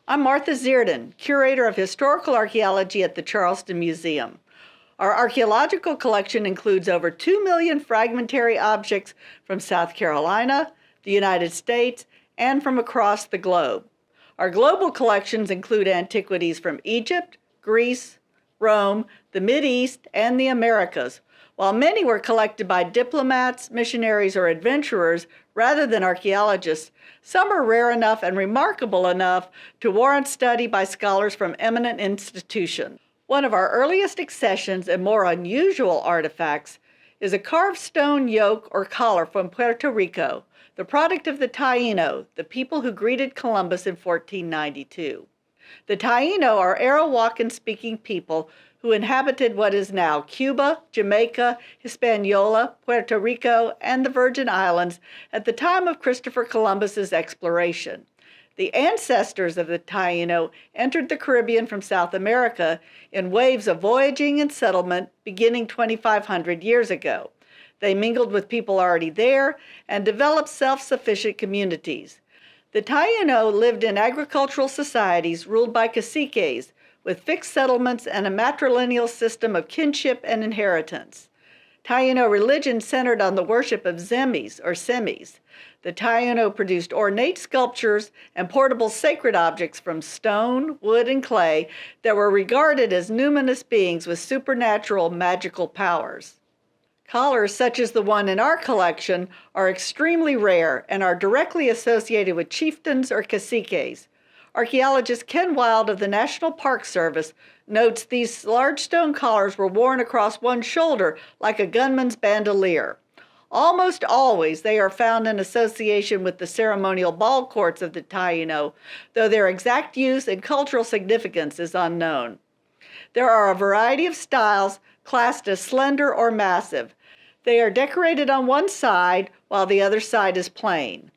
I'm Martha Zierden, Curator of Historical Archaeology at the Charleston Museum. Our archaeological collection includes over 2 million fragmentary objects from South Carolina, the United States, and from across the globe. Our global collections include antiquities from Egypt, Greece, Rome, the Mideast, and the Americas. While many were collected by diplomats, missionaries, or adventurers rather than archaeologists, some are rare enough and remarkable enough to warrant study by scholars from eminent institutions. One of our earliest accessions and more unusual artifacts is a carved stone yoke or collar from Puerto Rico, the product of the Taino, the people who greeted Columbus in 1492. The Taino are Arawakan-speaking people who inhabited what is now Cuba, Jamaica, Hispaniola, Puerto Rico, and the Virgin Islands at the time of Christopher Columbus's exploration. The ancestors of the Taino entered the Caribbean from South America in waves of voyaging and settlement beginning 2,500 years ago. They mingled with people already there and developed self-sufficient communities. The Taino lived in agricultural societies ruled by caciques, with fixed settlements and a matrilineal system of kinship and inheritance. Taino religion centered on the worship of zemis or semis. The Taino produced ornate sculptures and portable sacred objects from stone, wood, and clay that were regarded as numinous beings with supernatural magical powers. Collars such as the one in our collection are extremely rare and are directly associated with chieftains or caciques. Archaeologist Ken Wild of the National Park Service notes these large stone collars were worn across one shoulder like a gunman's bandolier. Almost always they are found in association with the ceremonial ball courts of the Taino, though their exact use and cultural significance is unknown. There are a variety of styles classed as slender or massive. They are decorated on one side while the other side is plain.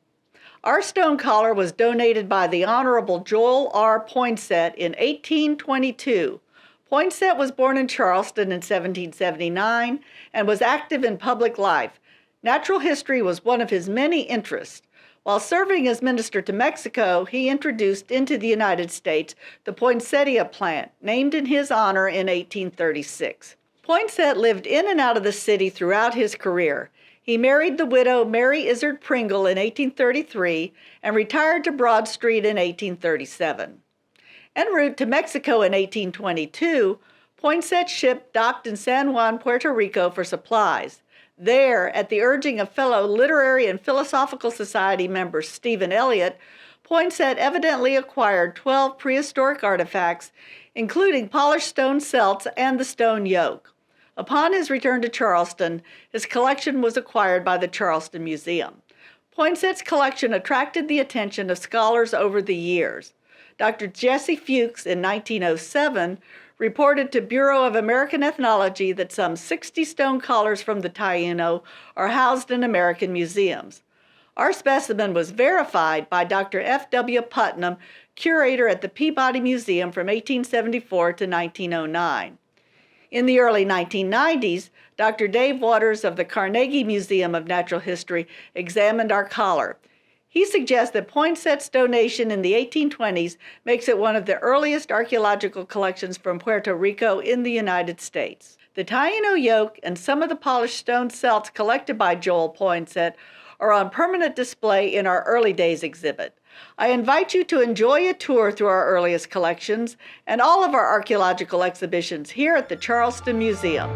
Our stone collar was donated by the Honorable Joel R. Poinsett in 1822. Poinsett was born in Charleston in 1779 and was active in public life. Natural history was one of his many interests. While serving as minister to Mexico, he introduced into the United States the poinsettia plant, named in his honor in 1836. Poinsett lived in and out of the city throughout his career. He married the widow Mary Izard Pringle in 1833 and retired to Broad Street in 1837. En route to Mexico in 1822, Poinsett's ship docked in San Juan, Puerto Rico for supplies. There, at the urging of fellow literary and philosophical society member Stephen Elliott, Poinsett evidently acquired 12 prehistoric artifacts, including polished stone celts and the stone yoke. Upon his return to Charleston, his collection was acquired by the Charleston Museum. Poinsett's collection attracted the attention of scholars over the years. Dr. Jesse Fuchs in 1907 reported to Bureau of American Ethnology that some 60 stone collars from the Taino are housed in American museums. Our specimen was verified by Dr. F.W. Putnam, curator at the Peabody Museum from 1874 to 1909. In the early 1990s, Dr. Dave Waters of the Carnegie Museum of Natural History examined our collar. He suggests that Poinsett's donation in the 1820s makes it one of the earliest archaeological collections from Puerto Rico in the United States. The Taino yoke and some of the polished stone celts collected by Joel Poinsett are on permanent display in our early days exhibit. I invite you to enjoy a tour through our earliest collections and all of our archaeological exhibitions here at the Charleston Museum.